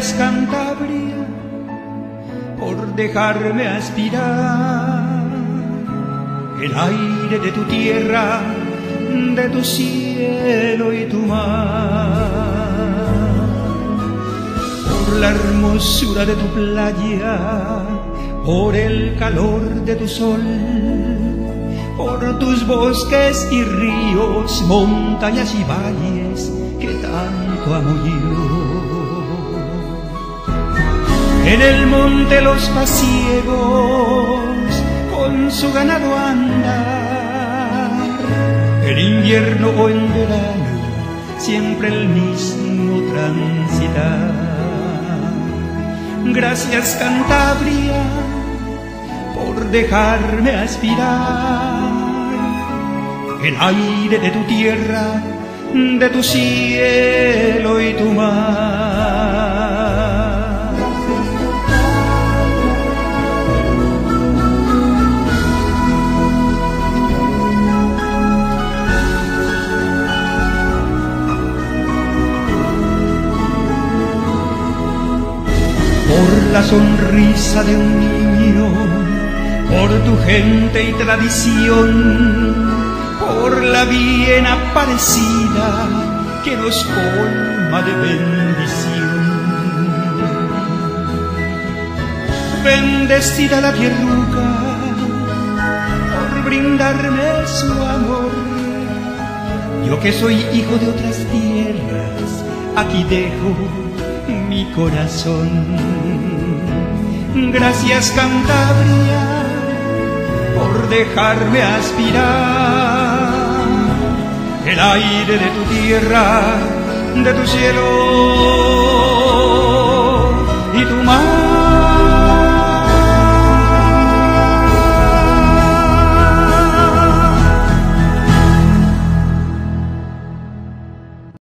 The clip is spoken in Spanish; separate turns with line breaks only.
Gracias, Cantabria, por dejarme aspirar el aire de tu tierra, de tu cielo y tu mar, por la hermosura de tu playa, por el calor de tu sol, por tus bosques y ríos, montañas y valles que tanto amo yo. En el monte los pasiegos con su ganado andar, en invierno o en verano, siempre el mismo transitar. Gracias, Cantabria, por dejarme aspirar el aire de tu tierra, de tu cielo y tu mar. Por la sonrisa de un niño, por tu gente y tradición, por la bien aparecida que nos colma de bendición. Bendecida la tierruca por brindarme su amor. Yo que soy hijo de otras tierras, aquí dejo mi corazón. Gracias, Cantabria, por dejarme aspirar el aire de tu tierra, de tu cielo